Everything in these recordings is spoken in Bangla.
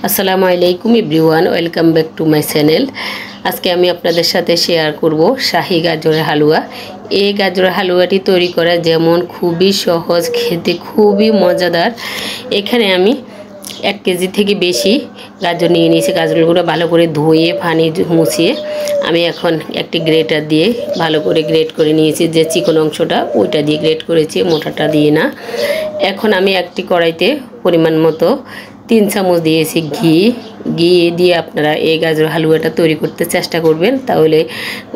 আসসালামু আলাইকুম everyone, welcome back to my channel. আজকে আমি আপনাদের সাথে শেয়ার করব শাহী গাজরের হালুয়া। এই গাজরের হালুয়াটি তৈরি করা যেমন খুবই সহজ, খেতে খুবই মজাদার। এখানে আমি 1 কেজি থেকে বেশি গাজর নিয়ে নিয়েছি। গাজরগুলো ভালো করে ধুয়ে পানি মুছিয়ে আমি এখন একটি গ্রেটার দিয়ে ভালো করে গ্রেট করে নিয়েছি। যে চিকন অংশটা ওইটা দিয়ে গ্রেট করেছি, মোটাটা দিয়ে না। এখন আমি একটি কড়াইতে পরিমাণ মতো 3 চামচ দিয়েছি ঘি দিয়ে আপনারা এই গাজর হালুয়াটা তৈরি করতে চেষ্টা করবেন, তাহলে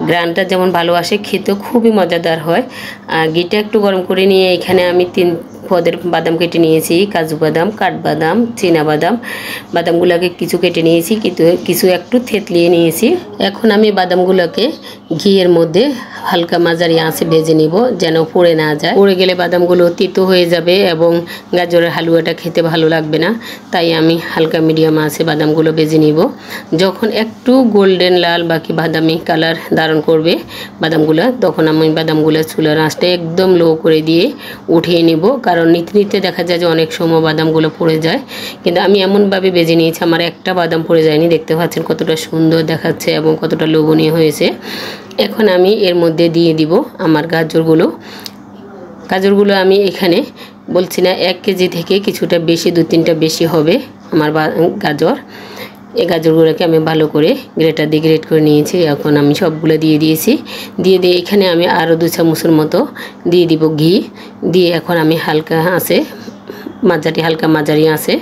গ্রানটা যেমন ভালো আসে, খেতেও খুবই মজাদার হয়। ঘিটা একটু গরম করে নিয়ে এখানে আমি 3 পদের বাদাম কেটে নিয়েছি, কাজু বাদাম, কাঠবাদাম, চীনা বাদাম। বাদামগুলোকে কিছু কেটে নিয়েছি, কিছু একটু থেতলিয়ে নিয়েছি। এখন আমি বাদামগুলোকে ঘিয়ের মধ্যে হালকা মাঝারি আঁচে ভেজে নিব, যেন পুড়ে না যায়। পুড়ে গেলে বাদামগুলো তিতো হয়ে যাবে এবং গাজরের হালুয়াটা খেতে ভালো লাগবে না। তাই আমি হালকা মিডিয়াম আঁচে বাদামগুলো ভেজে নিব। যখন একটু গোল্ডেন লাল বাকি বাদামি কালার ধারণ করবে বাদামগুলো, তখন আমি বাদামগুলো চুলার আঁচটা একদম লো করে দিয়ে উঠিয়ে নিব। কারণ নিতে নিতে দেখা যায় যে অনেক সময় বাদামগুলো পড়ে যায়, কিন্তু আমি এমনভাবে ভেজে নিয়েছি আমার একটা বাদাম পড়ে যায়নি। দেখতে পাচ্ছেন কতটা সুন্দর দেখাচ্ছে এবং কতটা লোভনীয় হয়েছে। এখন আমি এর মধ্যে দিয়ে দিব আমার গাজরগুলো আমি এখানে বলছি না 1 কেজি থেকে কিছুটা বেশি, 2-3টা বেশি হবে আমার গাজর। এই গাজরগুলোকে আমি ভালো করে গ্রেটার দিয়ে গ্রেট করে নিয়েছি। এখন আমি সবগুলো দিয়ে দিয়েছি। দিয়ে এখানে আমি আরও 2 চামচের মতো দিয়ে দিব ঘি। দিয়ে এখন আমি হালকা মাঝারি আছে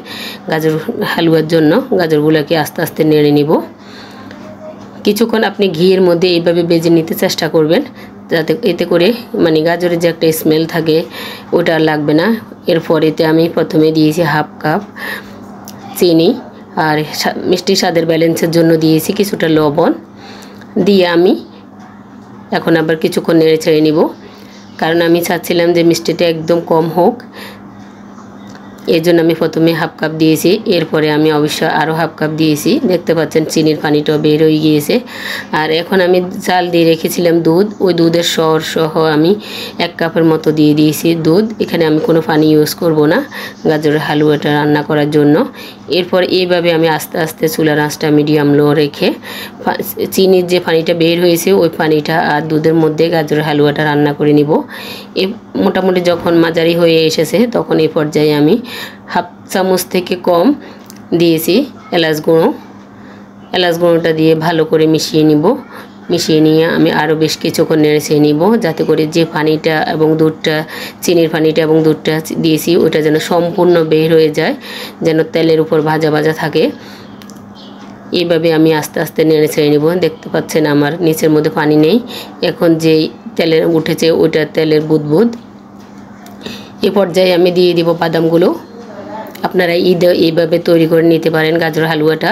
গাজর হালুয়ার জন্য গাজরগুলোকে আস্তে আস্তে নেড়ে নিব। কিছুক্ষণ আপনি ঘিয়ের মধ্যে এইভাবে ভেজে নিতে চেষ্টা করবেন, যাতে এতে করে মানে গাজরের যে একটা স্মেল থাকে ওটা লাগবে না। এরপর এতে আমি প্রথমে দিয়েছি 1/2 কাপ চিনি, আর মিষ্টি স্বাদের ব্যালেন্সের জন্য দিয়েছি কিছুটা লবণ। দিয়ে আমি এখন আবার কিছুক্ষণ নেড়ে ছেড়ে নিব, কারণ আমি চাচ্ছিলাম যে মিষ্টিটা একদম কম হোক। এর জন্য আমি প্রথমে 1/2 কাপ দিয়েছি, এরপরে আমি অবশ্য আরও 1/2 কাপ দিয়েছি। দেখতে পাচ্ছেন চিনির পানিটাও বের হয়ে গিয়েছে। আর এখন আমি জাল দিয়ে রেখেছিলাম দুধ, ওই দুধের সহ আমি 1 কাপের মতো দিয়ে দিয়েছি দুধ। এখানে আমি কোনো পানি ইউজ করব না গাজরের হালুয়াটা রান্না করার জন্য। এরপর এইভাবে আমি আস্তে আস্তে চুলার আঁচটা মিডিয়াম লো রেখে চিনির যে পানিটা বের হয়েছে ওই পানিটা আর দুধের মধ্যে গাজরের হালুয়াটা রান্না করে নিব। মোটামুটি যখন মাঝারি হয়ে এসেছে তখন এই পর্যায়ে আমি 1/2 চামচ থেকে কম দিয়েছি এলাচ গুঁড়োটা দিয়ে ভালো করে মিশিয়ে নিয়ে আমি আরও বেশ কিছুক্ষণ নেড়ে নিব, যাতে করে যে পানিটা এবং দুধটা, চিনির পানিটা এবং দুধটা দিয়েছি ওটা যেন সম্পূর্ণ বের হয়ে যায়, যেন তেলের উপর ভাজা ভাজা থাকে। এইভাবে আমি আস্তে আস্তে নেড়ে নিব। দেখতে পাচ্ছেন আমার নিচের মধ্যে পানি নেই। এখন যেই তেলের উঠেছে ওইটা তেলের বুদবুদ। এই পর্যায়ে আমি দিয়ে দিব বাদামগুলো। আপনারা এইভাবে তৈরি করে নিতে পারেন গাজর হালুয়াটা।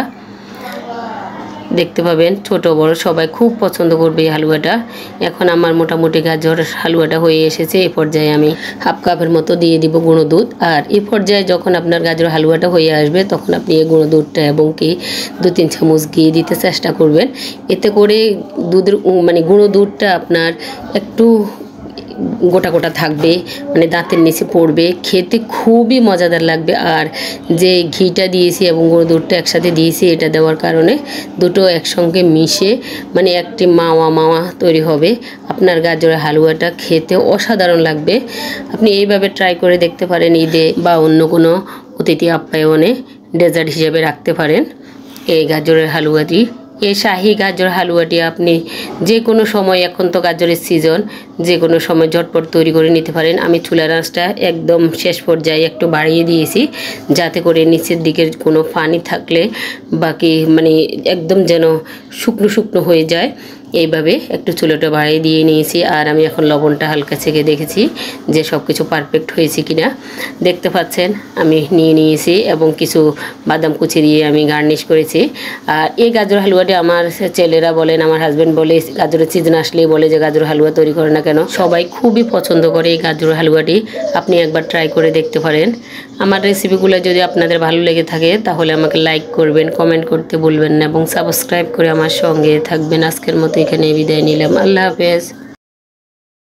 দেখতে পাবেন ছোট বড় সবাই খুব পছন্দ করবে এই হালুয়াটা। এখন আমার মোটামুটি গাজর হালুয়াটা হয়ে এসেছে। এই পর্যায়ে আমি 1/2 কাপের মতো দিয়ে দিব গুঁড়ো দুধ। আর এই পর্যায়ে যখন আপনার গাজর হালুয়াটা হয়ে আসবে তখন আপনি এই গুঁড়ো দুধটা এবং 2-3 চামচ ঘি দিতে চেষ্টা করবেন। এতে করে দুধের মানে গুঁড়ো দুধটা আপনার একটু গোটা গোটা থাকবে, মানে দাঁতের নিচে পড়বে, খেতে খুবই মজাদার লাগবে। আর যে ঘিটা দিয়েছি এবং গুঁড়ো দুধটা একসাথে দিয়েছি, এটা দেওয়ার কারণে দুটো একসঙ্গে মিশে মানে একটি মাওয়া তৈরি হবে। আপনার গাজরের হালুয়াটা খেতে অসাধারণ লাগবে। আপনি এইভাবে ট্রাই করে দেখতে পারেন। ঈদে বা অন্য কোনো অতিথি আপ্যায়নে ডেজার্ট হিসেবে রাখতে পারেন এই গাজরের হালুয়াটি। এই শাহী গাজর হালুয়াটি আপনি যে কোনো সময়, এখন তো গাজরের সিজন, যে কোনো সময় ঝটপট তৈরি করে নিতে পারেন। আমি চুলার আঁচটা একদম শেষ পর্যায়ে একটু বাড়িয়ে দিয়েছি, যাতে করে নিচের দিকের কোনো পানি থাকলে বাকি মানে একদম যেন শুকনো হয়ে যায়। এইভাবে একটু চুলাটা বাড়িয়ে দিয়ে নিয়েছি। আর আমি এখন লবণটা হালকা ছেঁকে দেখেছি যে সব কিছু পারফেক্ট হয়েছে কিনা। দেখতে পাচ্ছেন আমি নিয়েছি এবং কিছু বাদাম কুচি দিয়ে আমি গার্নিশ করেছি। আর এই গাজর হালুয়াটি আমার ছেলেরা বলেন, আমার হাজব্যান্ড বলে, গাজরের সিজন আসলেই বলে যে গাজর হালুয়া তৈরি করে না কেন। সবাই খুবই পছন্দ করে এই গাজর হালুয়াটি। আপনি একবার ট্রাই করে দেখতে পারেন। আমার রেসিপিগুলো যদি আপনাদের ভালো লেগে থাকে তাহলে আমাকে লাইক করবেন, কমেন্ট করতে ভুলবেন না এবং সাবস্ক্রাইব করে আমার সঙ্গে থাকবেন। আজকের মতো এখানে বিদায় নিলাম। আল্লাহ হাফেজ।